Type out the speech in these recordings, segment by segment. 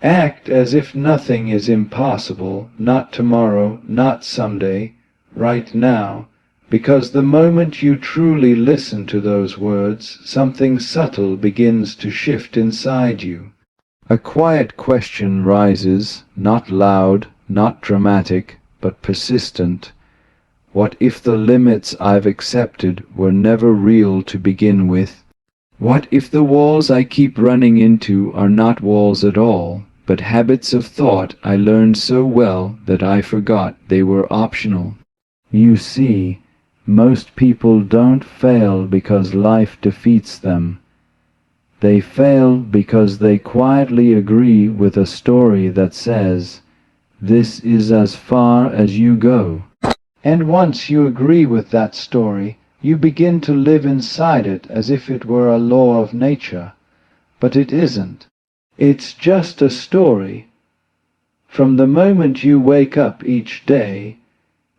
Act as if nothing is impossible, not tomorrow, not someday, right now, because the moment you truly listen to those words, something subtle begins to shift inside you. A quiet question rises, not loud, not dramatic, but persistent. What if the limits I've accepted were never real to begin with? What if the walls I keep running into are not walls at all, but habits of thought I learned so well that I forgot they were optional? You see, most people don't fail because life defeats them. They fail because they quietly agree with a story that says, "This is as far as you go." And once you agree with that story, you begin to live inside it as if it were a law of nature. But it isn't. It's just a story. From the moment you wake up each day,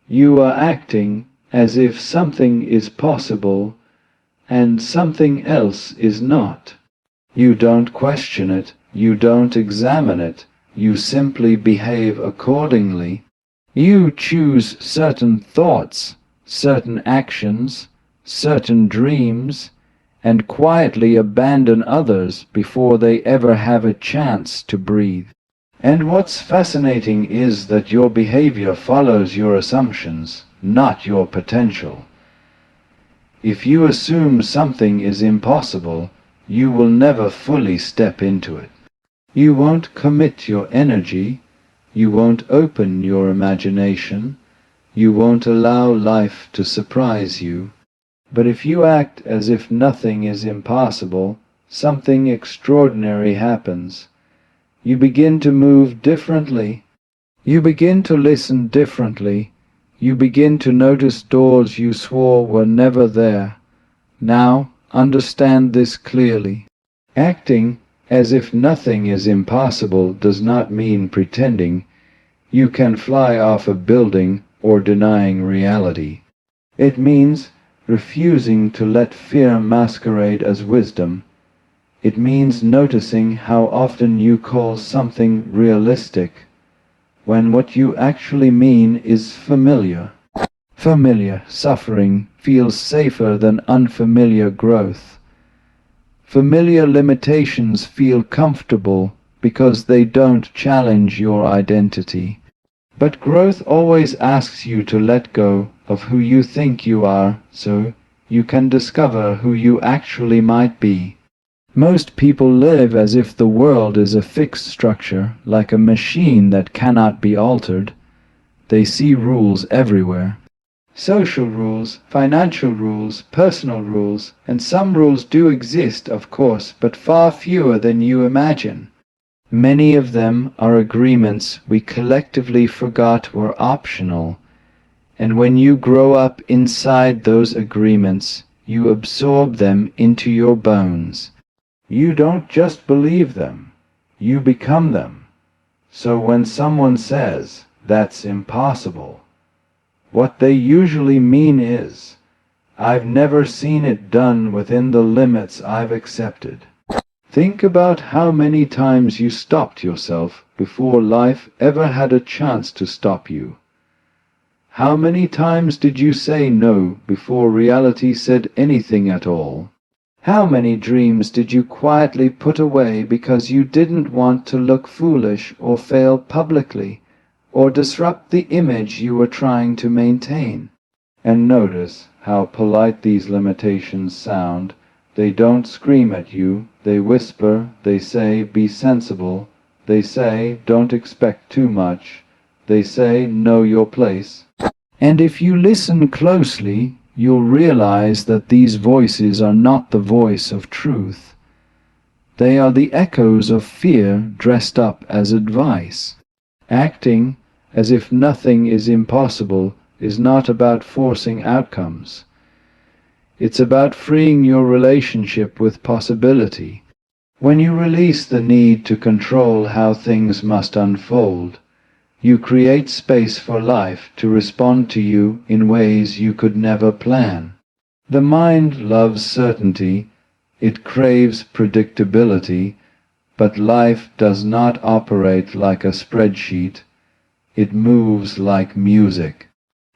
you are acting as if something is possible and something else is not. You don't question it, you don't examine it, you simply behave accordingly. You choose certain thoughts, certain actions, certain dreams, and quietly abandon others before they ever have a chance to breathe. And what's fascinating is that your behavior follows your assumptions, not your potential. If you assume something is impossible, you will never fully step into it. You won't commit your energy, you won't open your imagination, you won't allow life to surprise you. But if you act as if nothing is impossible, something extraordinary happens. You begin to move differently. You begin to listen differently. You begin to notice doors you swore were never there. Now, understand this clearly. Acting as if nothing is impossible does not mean pretending you can fly off a building or denying reality. It means refusing to let fear masquerade as wisdom. It means noticing how often you call something realistic, when what you actually mean is familiar. Familiar suffering feels safer than unfamiliar growth. Familiar limitations feel comfortable because they don't challenge your identity. But growth always asks you to let go of who you think you are so you can discover who you actually might be. Most people live as if the world is a fixed structure, like a machine that cannot be altered. They see rules everywhere. Social rules, financial rules, personal rules, and some rules do exist, of course, but far fewer than you imagine. Many of them are agreements we collectively forgot were optional. And when you grow up inside those agreements, you absorb them into your bones. You don't just believe them, you become them. So when someone says, "That's impossible," what they usually mean is, "I've never seen it done within the limits I've accepted." Think about how many times you stopped yourself before life ever had a chance to stop you. How many times did you say no before reality said anything at all? How many dreams did you quietly put away because you didn't want to look foolish or fail publicly, or disrupt the image you were trying to maintain? And notice how polite these limitations sound. They don't scream at you, they whisper, they say, "Be sensible," they say, "Don't expect too much," they say, "Know your place." And if you listen closely, you'll realize that these voices are not the voice of truth. They are the echoes of fear dressed up as advice. Acting as if nothing is impossible is not about forcing outcomes. It's about freeing your relationship with possibility. When you release the need to control how things must unfold, you create space for life to respond to you in ways you could never plan. The mind loves certainty, it craves predictability, But life does not operate like a spreadsheet. It moves like music.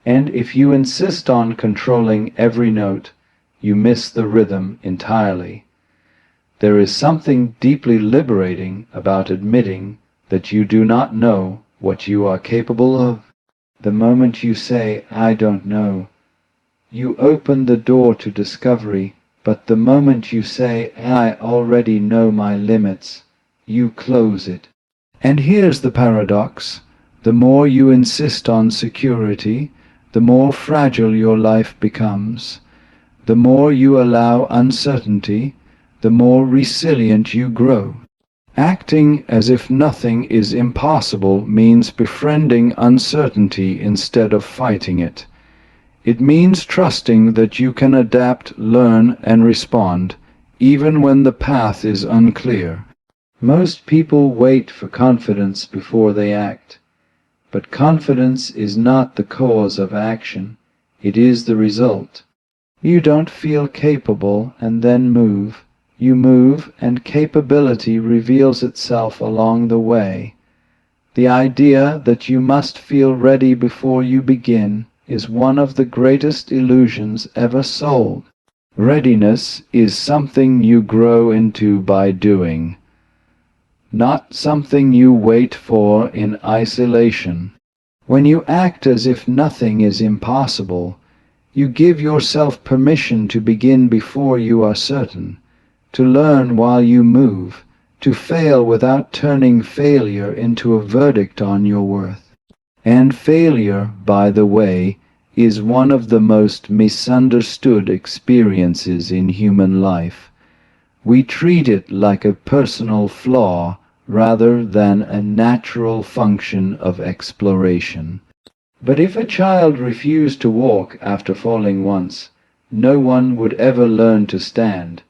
And if you insist on controlling every note, you miss the rhythm entirely. There is something deeply liberating about admitting that you do not know what you are capable of. The moment you say, "I don't know," you open the door to discovery, but the moment you say, "I already know my limits," you close it. And here's the paradox. The more you insist on security, the more fragile your life becomes. The more you allow uncertainty, the more resilient you grow. Acting as if nothing is impossible means befriending uncertainty instead of fighting it. It means trusting that you can adapt, learn, and respond, even when the path is unclear. Most people wait for confidence before they act. But confidence is not the cause of action, it is the result. You don't feel capable and then move. You move, and capability reveals itself along the way. The idea that you must feel ready before you begin is one of the greatest illusions ever sold. Readiness is something you grow into by doing, not something you wait for in isolation. When you act as if nothing is impossible, you give yourself permission to begin before you are certain, to learn while you move, to fail without turning failure into a verdict on your worth. And failure, by the way, is one of the most misunderstood experiences in human life. We treat it like a personal flaw rather than a natural function of exploration. But if a child refused to walk after falling once, no one would ever learn to stand.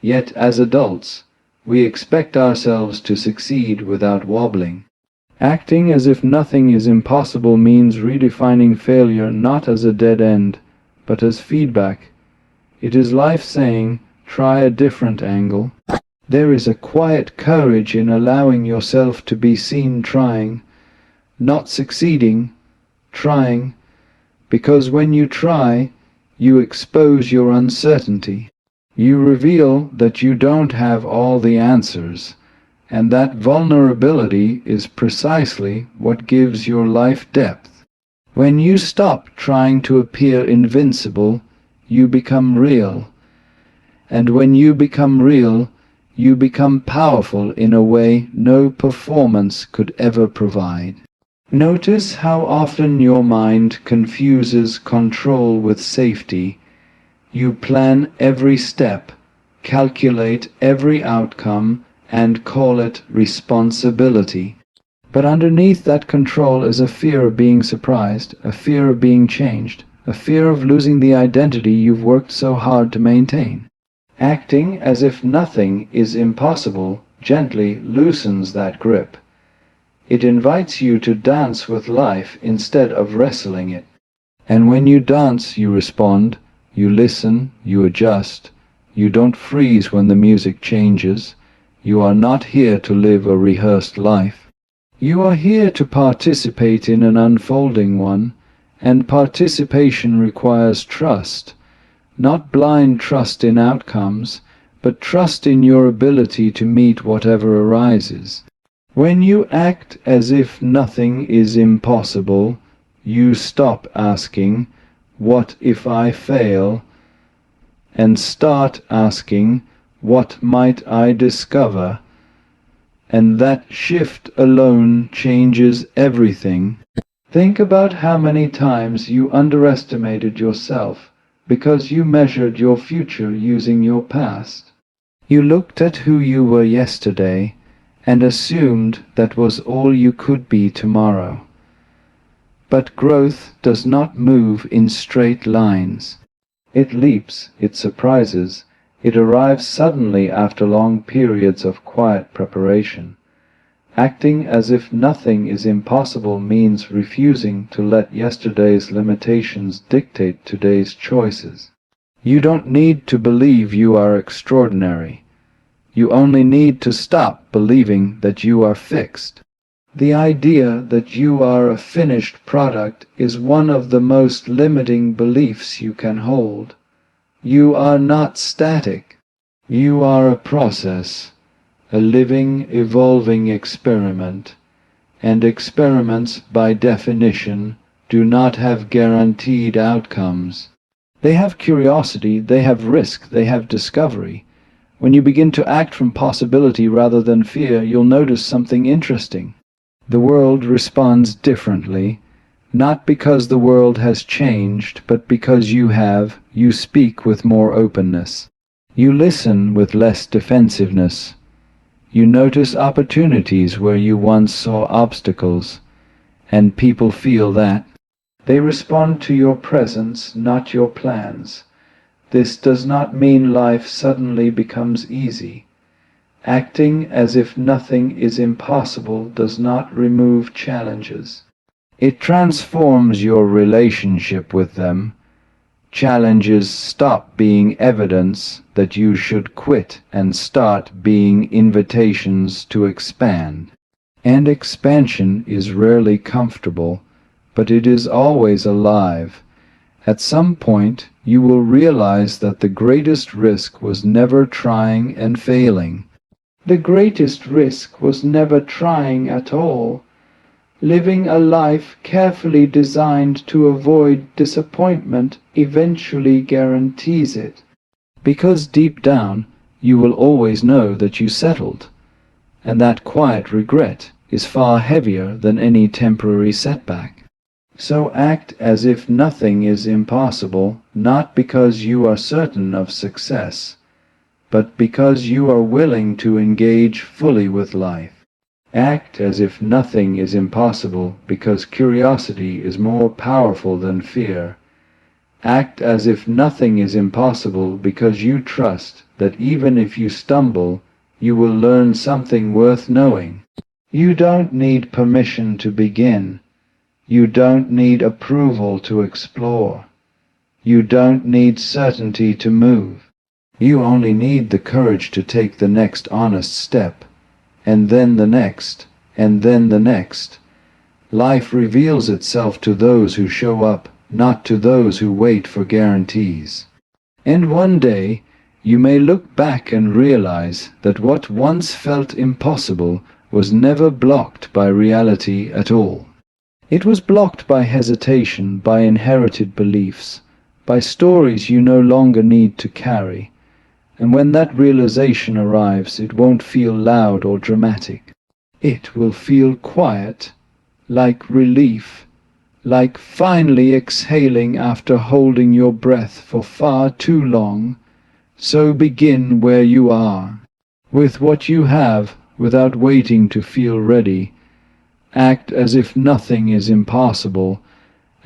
Yet as adults, we expect ourselves to succeed without wobbling. Acting as if nothing is impossible means redefining failure not as a dead end, but as feedback. It is life saying, "Try a different angle." There is a quiet courage in allowing yourself to be seen trying, not succeeding, trying, because when you try, you expose your uncertainty. You reveal that you don't have all the answers, and that vulnerability is precisely what gives your life depth. When you stop trying to appear invincible, you become real. And when you become real, you become powerful in a way no performance could ever provide. Notice how often your mind confuses control with safety. You plan every step, calculate every outcome, and call it responsibility. But underneath that control is a fear of being surprised, a fear of being changed, a fear of losing the identity you've worked so hard to maintain. Acting as if nothing is impossible gently loosens that grip. It invites you to dance with life instead of wrestling it. And when you dance, you respond, you listen, you adjust. You don't freeze when the music changes. You are not here to live a rehearsed life. You are here to participate in an unfolding one, and participation requires trust. Not blind trust in outcomes, but trust in your ability to meet whatever arises. When you act as if nothing is impossible, you stop asking, "What if I fail?" and start asking, "What might I discover?" And that shift alone changes everything. Think about how many times you underestimated yourself because you measured your future using your past. You looked at who you were yesterday and assumed that was all you could be tomorrow. But growth does not move in straight lines. It leaps, it surprises, it arrives suddenly after long periods of quiet preparation. Acting as if nothing is impossible means refusing to let yesterday's limitations dictate today's choices. You don't need to believe you are extraordinary. You only need to stop believing that you are fixed. The idea that you are a finished product is one of the most limiting beliefs you can hold. You are not static. You are a process, a living, evolving experiment, and experiments, by definition, do not have guaranteed outcomes. They have curiosity, they have risk, they have discovery. When you begin to act from possibility rather than fear, you'll notice something interesting. The world responds differently, not because the world has changed, but because you have. You speak with more openness. You listen with less defensiveness. You notice opportunities where you once saw obstacles, and people feel that. They respond to your presence, not your plans. This does not mean life suddenly becomes easy. Acting as if nothing is impossible does not remove challenges. It transforms your relationship with them. Challenges stop being evidence that you should quit and start being invitations to expand. And expansion is rarely comfortable, but it is always alive. At some point, you will realize that the greatest risk was never trying and failing. The greatest risk was never trying at all. Living a life carefully designed to avoid disappointment eventually guarantees it. Because deep down, you will always know that you settled, and that quiet regret is far heavier than any temporary setback. So act as if nothing is impossible, not because you are certain of success, but because you are willing to engage fully with life. Act as if nothing is impossible because curiosity is more powerful than fear. Act as if nothing is impossible because you trust that even if you stumble, you will learn something worth knowing. You don't need permission to begin. You don't need approval to explore. You don't need certainty to move. You only need the courage to take the next honest step, and then the next, and then the next. Life reveals itself to those who show up, not to those who wait for guarantees. And one day, you may look back and realize that what once felt impossible was never blocked by reality at all. It was blocked by hesitation, by inherited beliefs, by stories you no longer need to carry. And when that realization arrives, it won't feel loud or dramatic. It will feel quiet, like relief, like finally exhaling after holding your breath for far too long. So begin where you are, with what you have, without waiting to feel ready. Act as if nothing is impossible,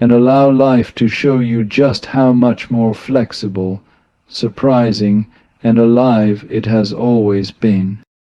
and allow life to show you just how much more flexible, surprising, and alive it has always been.